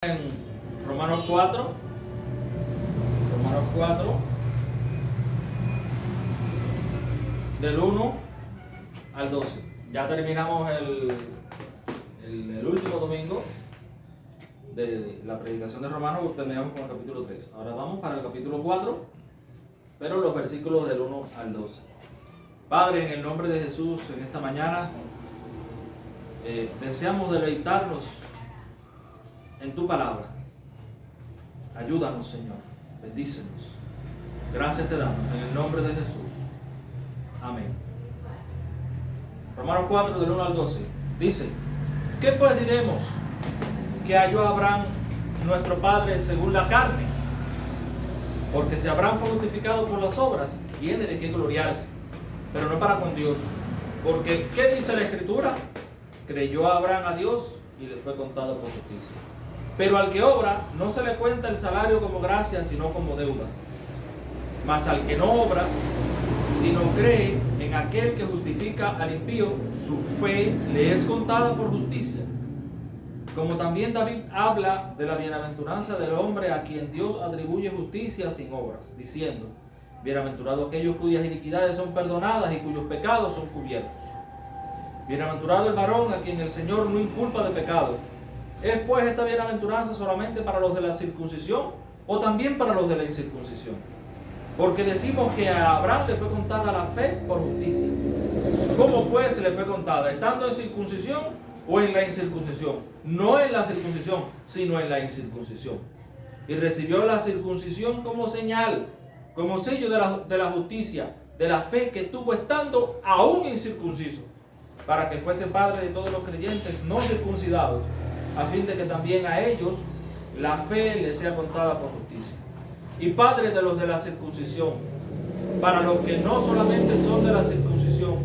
En Romanos 4, del 1 al 12. Ya terminamos el último domingo de la predicación de Romanos, terminamos con el capítulo 3. Ahora vamos para el capítulo 4, pero los versículos del 1 al 12. Padre, en el nombre de Jesús, en esta mañana deseamos deleitarnos en tu palabra. Ayúdanos, Señor. Bendícenos. Gracias te damos en el nombre de Jesús. Amén. Romanos 4 del 1 al 12 dice: ¿qué pues diremos que halló Abraham nuestro padre según la carne? Porque si Abraham fue justificado por las obras, tiene de qué gloriarse, pero no para con Dios. Porque ¿qué dice la Escritura? Creyó Abraham a Dios y le fue contado por justicia. Pero al que obra no se le cuenta el salario como gracia, sino como deuda. Mas al que no obra, sino cree en aquel que justifica al impío, su fe le es contada por justicia. Como también David habla de la bienaventuranza del hombre a quien Dios atribuye justicia sin obras, diciendo: bienaventurado aquellos cuyas iniquidades son perdonadas y cuyos pecados son cubiertos. Bienaventurado el varón a quien el Señor no inculpa de pecado. ¿Es pues esta bienaventuranza solamente para los de la circuncisión o también para los de la incircuncisión? Porque decimos que a Abraham le fue contada la fe por justicia. ¿Cómo pues se le fue contada? ¿Estando en circuncisión o en la incircuncisión? No en la circuncisión, sino en la incircuncisión. Y recibió la circuncisión como señal, como sello de la justicia, de la fe que tuvo estando aún incircunciso, para que fuese padre de todos los creyentes no circuncidados, a fin de que también a ellos la fe les sea contada por justicia. Y padre de los de la circuncisión, para los que no solamente son de la circuncisión,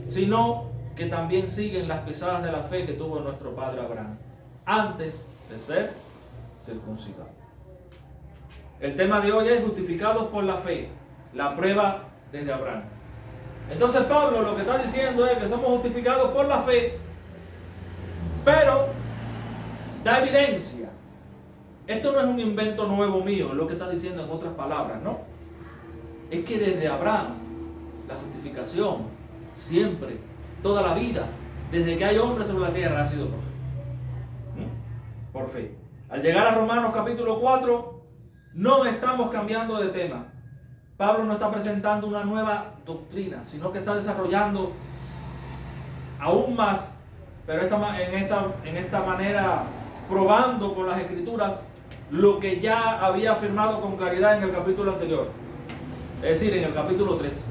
sino que también siguen las pisadas de la fe que tuvo nuestro padre Abraham, antes de ser circuncidado. El tema de hoy es justificados por la fe, la prueba desde Abraham. Entonces Pablo lo que está diciendo es que somos justificados por la fe, pero da evidencia. Esto no es un invento nuevo mío, es lo que está diciendo en otras palabras, ¿no? Es que desde Abraham, la justificación, siempre, toda la vida, desde que hay hombres sobre la tierra, ha sido por fe. Por fe. Al llegar a Romanos capítulo 4, no estamos cambiando de tema. Pablo no está presentando una nueva doctrina, sino que está desarrollando aún más, pero en esta manera probando con las escrituras lo que ya había afirmado con claridad en el capítulo anterior, es decir, en el capítulo 3,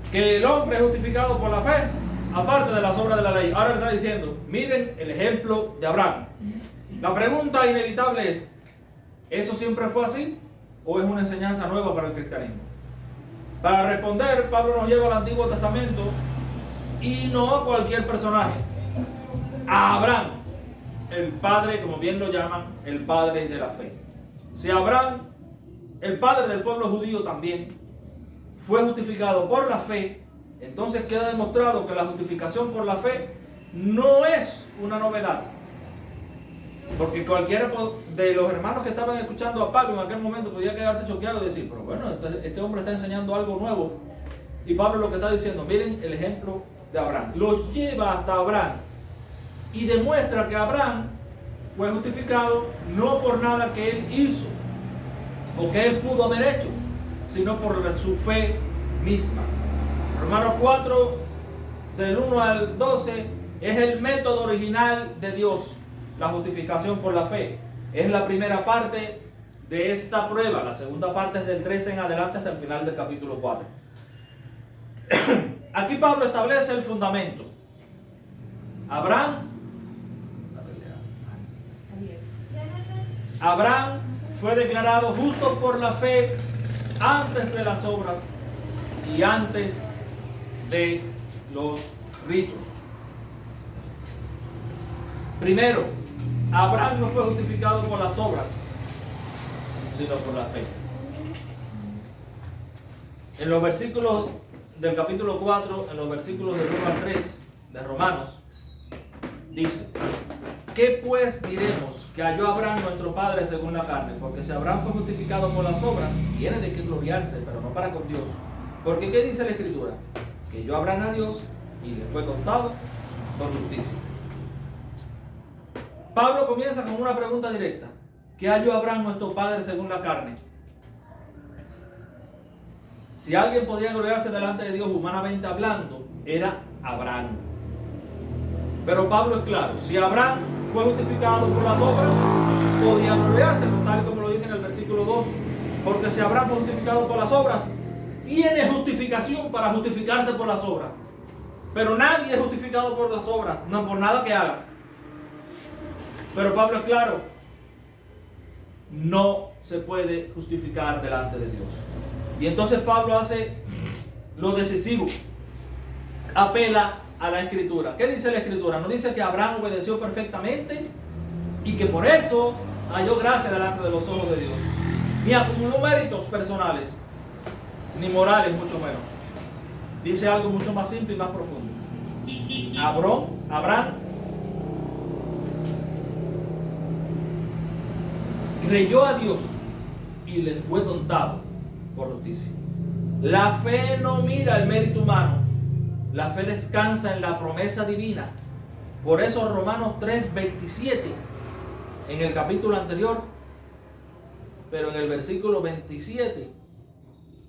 que el hombre es justificado por la fe aparte de las obras de la ley. Ahora le está diciendo: miren el ejemplo de Abraham. La pregunta inevitable es: ¿eso siempre fue así o es una enseñanza nueva para el cristianismo? Para responder, Pablo nos lleva al Antiguo Testamento y no a cualquier personaje, a Abraham, el padre, como bien lo llaman, el padre de la fe. Si Abraham, el padre del pueblo judío, también fue justificado por la fe, entonces queda demostrado que la justificación por la fe no es una novedad. Porque cualquiera de los hermanos que estaban escuchando a Pablo en aquel momento podía quedarse choqueado y decir: pero bueno, este hombre está enseñando algo nuevo. Y Pablo lo que está diciendo: miren el ejemplo de Abraham. Los lleva hasta Abraham y demuestra que Abraham fue justificado no por nada que él hizo o que él pudo haber hecho, sino por su fe misma. Romanos 4 del 1 al 12 es el método original de Dios, la justificación por la fe. Es la primera parte de esta prueba. La segunda parte es del 13 en adelante hasta el final del capítulo 4. Aquí Pablo establece el fundamento. Abraham fue declarado justo por la fe antes de las obras y antes de los ritos. Primero, Abraham no fue justificado por las obras, sino por la fe. En los versículos del capítulo 4, en los versículos del 1 al 3 de Romanos, dice: ¿qué pues diremos que halló Abraham nuestro padre según la carne? Porque si Abraham fue justificado por las obras, tiene de qué gloriarse, pero no para con Dios. Porque ¿qué dice la Escritura? Que halló Abraham a Dios y le fue contado por justicia. Pablo comienza con una pregunta directa. ¿Qué halló Abraham nuestro padre según la carne? Si alguien podía gloriarse delante de Dios humanamente hablando, era Abraham. Pero Pablo es claro, si Abraham fue justificado por las obras, podía gloriarse, tal y como lo dice en el versículo 2. Porque si Abraham fue justificado por las obras, tiene justificación para justificarse por las obras. Pero nadie es justificado por las obras, no por nada que haga. Pero Pablo es claro, no se puede justificar delante de Dios. Y entonces Pablo hace lo decisivo, apela a la Escritura. ¿Qué dice la Escritura? Nos dice que Abraham obedeció perfectamente y que por eso halló gracia delante de los ojos de Dios. Ni acumuló méritos personales, ni morales mucho menos. Dice algo mucho más simple y más profundo. Abraham creyó a Dios y le fue contado por justicia. La fe no mira el mérito humano. La fe descansa en la promesa divina. Por eso Romanos 3:27, en el capítulo anterior, pero en el versículo 27,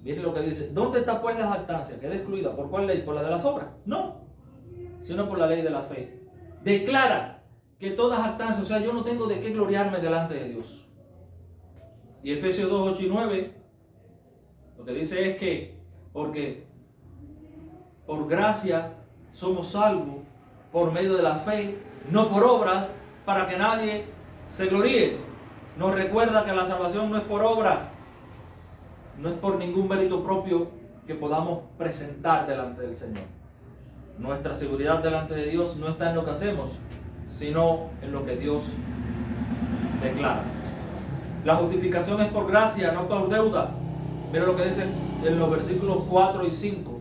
miren lo que dice. ¿Dónde está pues la jactancia? ¿Queda excluida? ¿Por cuál ley? ¿Por la de las obras? No, sino por la ley de la fe. Declara que toda jactancia, o sea, yo no tengo de qué gloriarme delante de Dios. Y Efesios 2:8-9, lo que dice es que, porque por gracia somos salvos por medio de la fe, no por obras, para que nadie se gloríe. Nos recuerda que la salvación no es por obra, no es por ningún mérito propio que podamos presentar delante del Señor. Nuestra seguridad delante de Dios no está en lo que hacemos, sino en lo que Dios declara. La justificación es por gracia, no por deuda. Mira lo que dice en los versículos 4 y 5.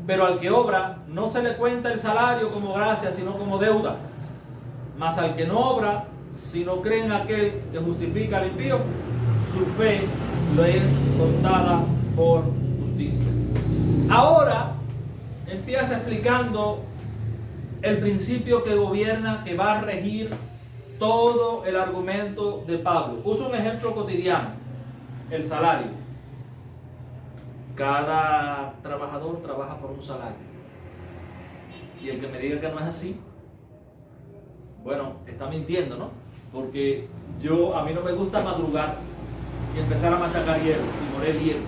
Pero al que obra no se le cuenta el salario como gracia, sino como deuda. Mas al que no obra, si no cree en aquel que justifica al impío, su fe le es contada por justicia. Ahora empieza explicando el principio que gobierna, que va a regir todo el argumento de Pablo. Usa un ejemplo cotidiano, el salario. Cada trabajador trabaja por un salario. Y el que me diga que no es así, bueno, está mintiendo, ¿no? Porque a mí no me gusta madrugar y empezar a machacar hierro y moler hierro.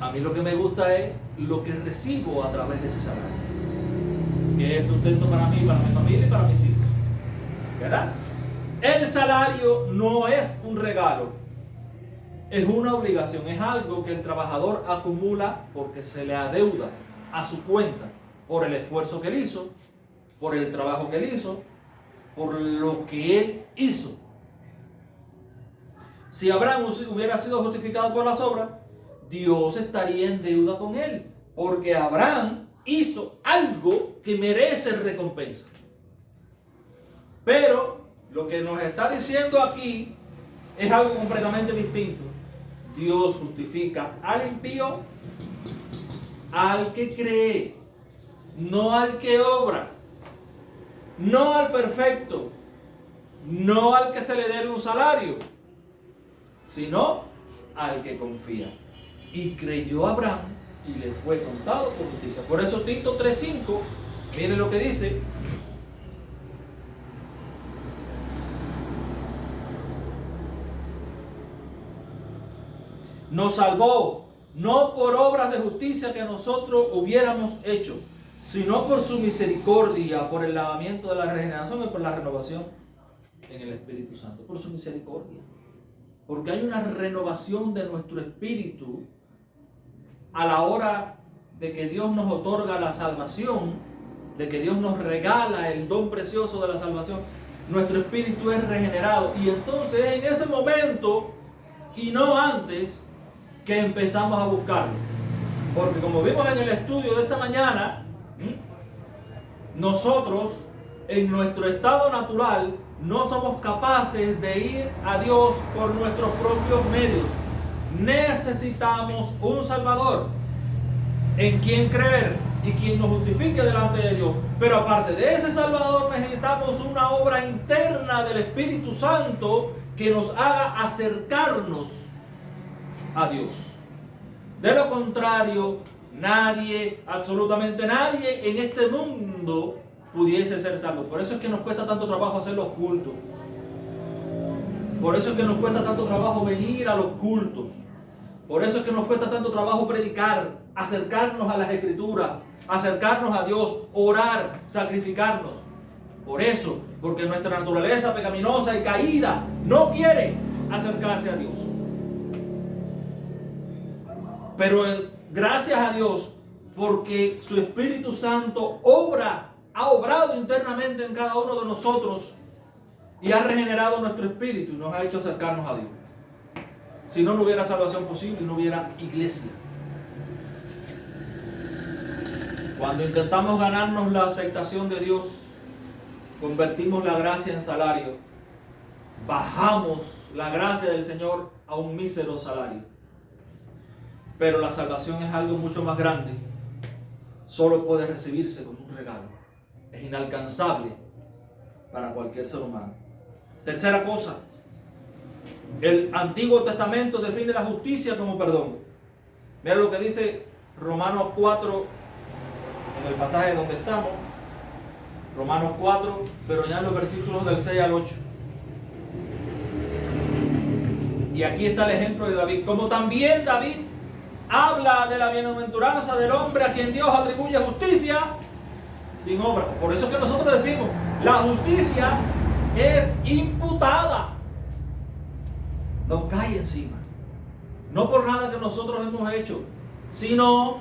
A mí lo que me gusta es lo que recibo a través de ese salario, que es el sustento para mí, para mi familia y para mis hijos. ¿Verdad? El salario no es un regalo. Es una obligación, es algo que el trabajador acumula porque se le adeuda a su cuenta por el esfuerzo que él hizo, por el trabajo que él hizo, por lo que él hizo. Si Abraham hubiera sido justificado por las obras, Dios estaría en deuda con él, porque Abraham hizo algo que merece recompensa. Pero lo que nos está diciendo aquí es algo completamente distinto. Dios justifica al impío, al que cree, no al que obra, no al perfecto, no al que se le debe un salario, sino al que confía. Y creyó Abraham y le fue contado por justicia. Por eso Tito 3:5, miren lo que dice. Nos salvó, no por obras de justicia que nosotros hubiéramos hecho, sino por su misericordia, por el lavamiento de la regeneración y por la renovación en el Espíritu Santo. Por su misericordia. Porque hay una renovación de nuestro espíritu a la hora de que Dios nos otorga la salvación, de que Dios nos regala el don precioso de la salvación. Nuestro espíritu es regenerado. Y entonces en ese momento, y no antes, que empezamos a buscarlo. Porque como vimos en el estudio de esta mañana, nosotros en nuestro estado natural no somos capaces de ir a Dios por nuestros propios medios. Necesitamos un Salvador en quien creer y quien nos justifique delante de Dios. Pero aparte de ese Salvador, necesitamos una obra interna del Espíritu Santo que nos haga acercarnos a Dios. De lo contrario, nadie, absolutamente nadie en este mundo pudiese ser salvo. Por eso es que nos cuesta tanto trabajo hacer los cultos. Por eso es que nos cuesta tanto trabajo venir a los cultos. Por eso es que nos cuesta tanto trabajo predicar, acercarnos a las Escrituras, acercarnos a Dios, orar, sacrificarnos. Por eso, porque nuestra naturaleza pecaminosa y caída no quiere acercarse a Dios. Pero gracias a Dios, porque su Espíritu Santo ha obrado internamente en cada uno de nosotros y ha regenerado nuestro espíritu y nos ha hecho acercarnos a Dios. Si no, no hubiera salvación posible y no hubiera iglesia. Cuando intentamos ganarnos la aceptación de Dios, convertimos la gracia en salario. Bajamos la gracia del Señor a un mísero salario. Pero la salvación es algo mucho más grande. Solo puede recibirse como un regalo. Es inalcanzable para cualquier ser humano. Tercera cosa. El Antiguo Testamento define la justicia como perdón. Mira lo que dice Romanos 4, en el pasaje donde estamos. Romanos 4, pero ya en los versículos del 6 al 8. Y aquí está el ejemplo de David. Como también David habla de la bienaventuranza del hombre a quien Dios atribuye justicia sin obra. Por eso es que nosotros decimos, la justicia es imputada. Nos cae encima. No por nada que nosotros hemos hecho, sino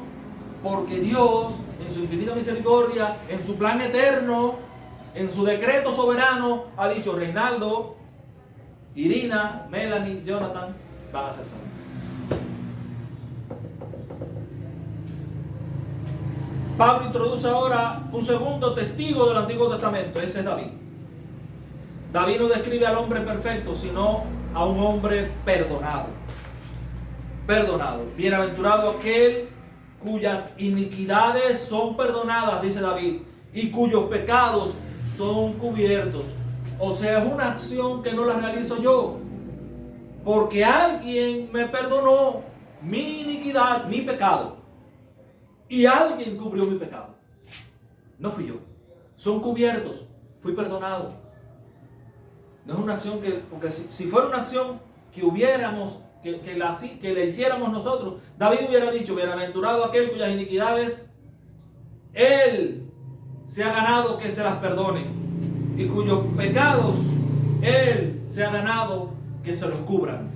porque Dios, en su infinita misericordia, en su plan eterno, en su decreto soberano, ha dicho: Reinaldo, Irina, Melanie, Jonathan van a ser salvos. Pablo introduce ahora un segundo testigo del Antiguo Testamento. Ese es David. David no describe al hombre perfecto, sino a un hombre perdonado. Perdonado. Bienaventurado aquel cuyas iniquidades son perdonadas, dice David, y cuyos pecados son cubiertos. O sea, es una acción que no la realizo yo, porque alguien me perdonó mi iniquidad, mi pecado, y alguien cubrió mi pecado. No fui yo. Son cubiertos. Fui perdonado. No es una acción que, porque si fuera una acción que hubiéramos, que le hiciéramos nosotros, David hubiera dicho: bienaventurado aquel cuyas iniquidades él se ha ganado que se las perdone, y cuyos pecados él se ha ganado que se los cubran.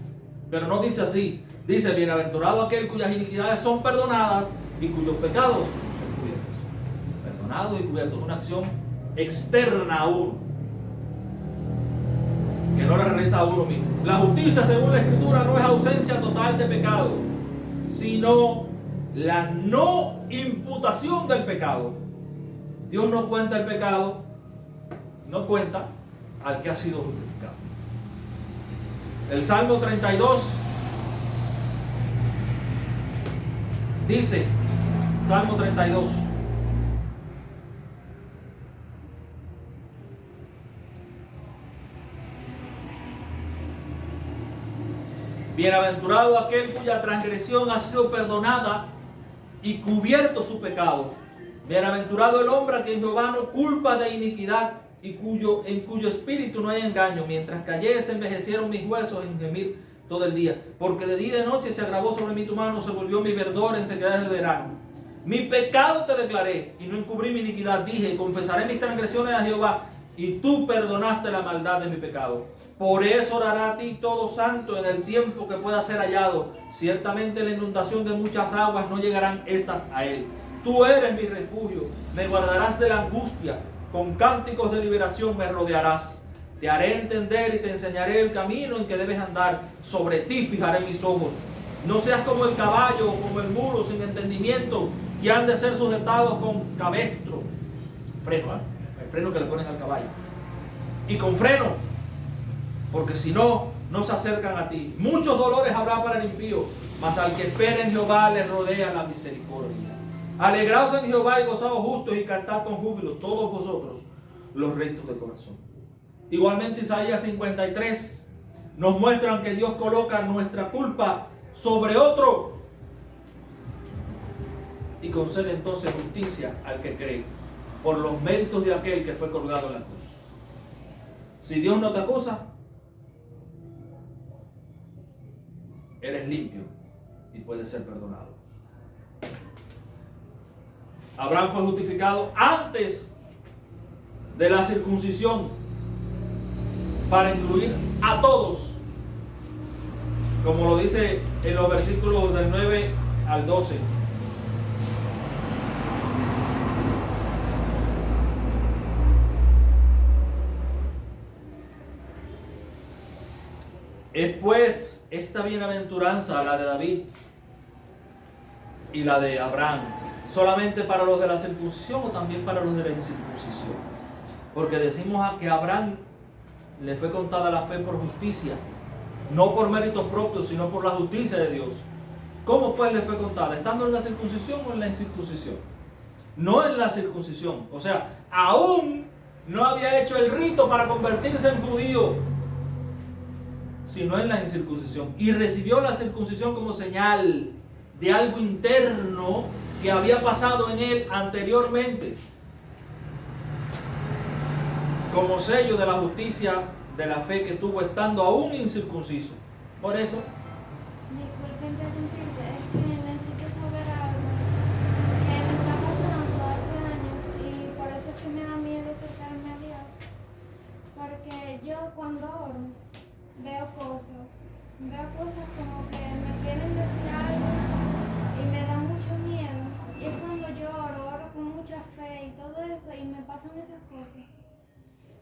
Pero no dice así. Dice: bienaventurado aquel cuyas iniquidades son perdonadas y cuyos pecados son cubiertos. Perdonado y cubierto. Es una acción externa a uno, que no la realiza a uno mismo. La justicia, según la Escritura, no es ausencia total de pecado, sino la no imputación del pecado. Dios no cuenta el pecado, no cuenta al que ha sido justificado. El Salmo 32 dice, Salmo 32: bienaventurado aquel cuya transgresión ha sido perdonada y cubierto su pecado. Bienaventurado el hombre a quien Jehová no culpa de iniquidad y en cuyo espíritu no hay engaño. Mientras callé se envejecieron mis huesos en gemir todo el día. Porque de día y de noche se agravó sobre mí tu mano, se volvió mi verdor en sequedad de verano. Mi pecado te declaré y no encubrí mi iniquidad. Dije: confesaré mis transgresiones a Jehová, y tú perdonaste la maldad de mi pecado. Por eso orará a ti todo santo en el tiempo que pueda ser hallado. Ciertamente la inundación de muchas aguas no llegarán estas a él. Tú eres mi refugio, me guardarás de la angustia, con cánticos de liberación me rodearás. Te haré entender y te enseñaré el camino en que debes andar. Sobre ti fijaré mis ojos. No seas como el caballo o como el mulo sin entendimiento, que han de ser sujetados con cabestro. freno, el freno que le ponen al caballo. Y con freno, porque si no, no se acercan a ti. Muchos dolores habrá para el impío, mas al que espera en Jehová le rodea la misericordia. Alegraos en Jehová y gozaos justos y cantad con júbilo todos vosotros los rectos de corazón. Igualmente Isaías 53 nos muestran que Dios coloca nuestra culpa sobre otro y concede entonces justicia al que cree por los méritos de aquel que fue colgado en la cruz. Si Dios no te acusa, eres limpio y puedes ser perdonado. Abraham fue justificado antes de la circuncisión para incluir a todos, como lo dice en los versículos del 9 al 12. Es pues esta bienaventuranza, la de David y la de Abraham, solamente para los de la circuncisión o también para los de la incircuncisión. Porque decimos que a Abraham le fue contada la fe por justicia, no por méritos propios, sino por la justicia de Dios. ¿Cómo pues le fue contada? ¿Estando en la circuncisión o en la incircuncisión? No en la circuncisión. O sea, aún no había hecho el rito para convertirse en judío, sino en la incircuncisión. Y recibió la circuncisión como señal de algo interno que había pasado en él anteriormente, como sello de la justicia de la fe que tuvo estando aún incircunciso. Por eso, disculpe interrumpirte, es que necesito saber algo que me está pasando hace años y por eso es que me da miedo acercarme a Dios. Porque yo cuando oro veo cosas como que me quieren decir algo y me da mucho miedo. Y es cuando yo oro con mucha fe y todo eso y me pasan esas cosas.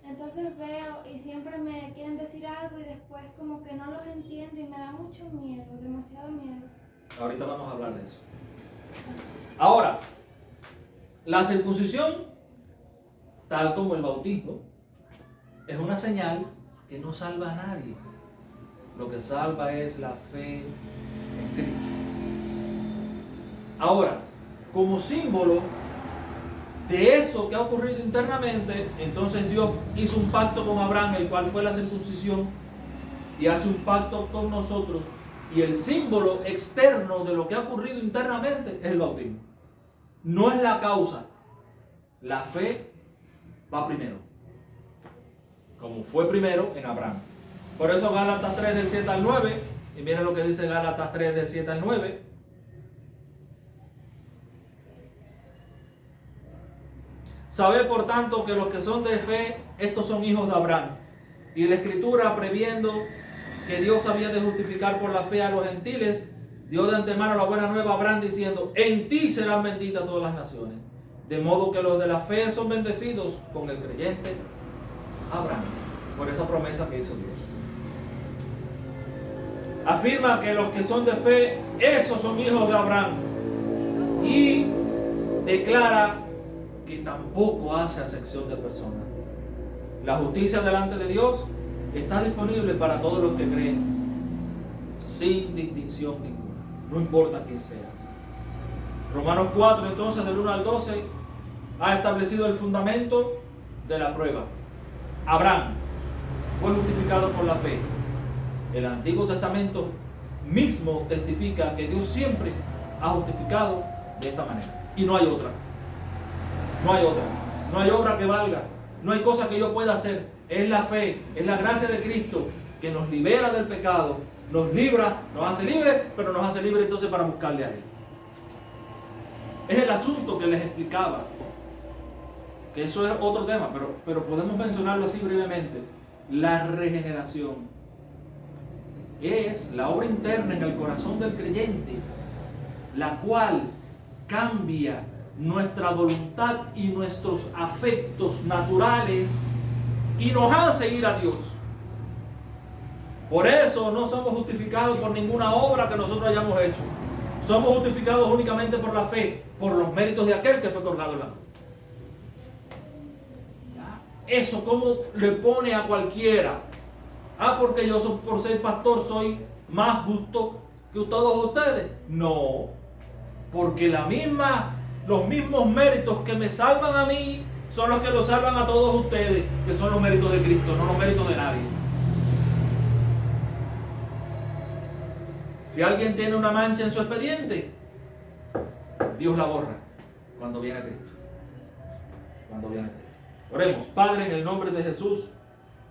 Entonces veo y siempre me quieren decir algo y después como que no los entiendo y me da mucho miedo, demasiado miedo. ahorita vamos a hablar de eso. Ahora, la circuncisión, tal como el bautismo, es una señal que no salva a nadie. Lo que salva es la fe en Cristo. Ahora, como símbolo de eso que ha ocurrido internamente, entonces Dios hizo un pacto con Abraham, el cual fue la circuncisión, y hace un pacto con nosotros, y el símbolo externo de lo que ha ocurrido internamente es el bautismo. No es la causa. La fe va primero, como fue primero en Abraham. Por eso Gálatas 3 del 7 al 9, y miren lo que dice Gálatas 3 del 7 al 9. Sabed por tanto que los que son de fe, estos son hijos de Abraham. Y la Escritura, previendo que Dios había de justificar por la fe a los gentiles, dio de antemano la buena nueva a Abraham diciendo: en ti serán benditas todas las naciones. De modo que los de la fe son bendecidos con el creyente Abraham, por esa promesa que hizo Dios. Afirma que los que son de fe, esos son hijos de Abraham. Y declara que tampoco hace acepción de personas. La justicia delante de Dios está disponible para todos los que creen, sin distinción ninguna, no importa quién sea. Romanos 4, entonces, del 1 al 12, ha establecido el fundamento de la prueba. Abraham fue justificado por la fe. El Antiguo Testamento mismo testifica que Dios siempre ha justificado de esta manera. Y no hay otra. No hay otra. No hay obra que valga. No hay cosa que yo pueda hacer. Es la fe, es la gracia de Cristo que nos libera del pecado, nos libra, nos hace libres, pero nos hace libres entonces para buscarle a Él. Es el asunto que les explicaba. Que eso es otro tema, pero podemos mencionarlo así brevemente. La regeneración es la obra interna en el corazón del creyente, la cual cambia nuestra voluntad y nuestros afectos naturales y nos hace ir a Dios. Por eso no somos justificados por ninguna obra que nosotros hayamos hecho. Somos justificados únicamente por la fe, por los méritos de aquel que fue colgado en la cruz. eso cómo le pone a cualquiera. Porque yo por ser pastor soy más justo que todos ustedes. No, porque los mismos méritos que me salvan a mí son los que los salvan a todos ustedes, que son los méritos de Cristo, no los méritos de nadie. Si alguien tiene una mancha en su expediente, Dios la borra cuando viene a Cristo. Cuando viene a Cristo. Oremos. Padre, en el nombre de Jesús,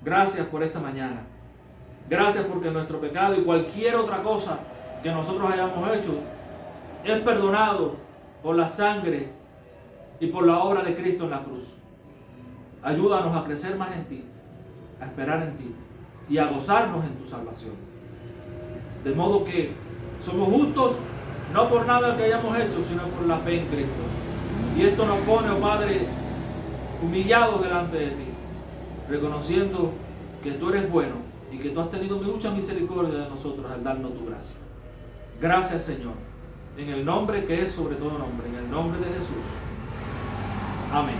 gracias por esta mañana. Gracias porque nuestro pecado y cualquier otra cosa que nosotros hayamos hecho es perdonado por la sangre y por la obra de Cristo en la cruz. Ayúdanos a crecer más en ti, a esperar en ti y a gozarnos en tu salvación. De modo que somos justos no por nada que hayamos hecho, sino por la fe en Cristo. Y esto nos pone, oh Padre, humillados delante de ti, reconociendo que tú eres bueno y que tú has tenido mucha misericordia de nosotros al darnos tu gracia. Gracias, Señor, en el nombre que es sobre todo nombre, en el nombre de Jesús. Amén.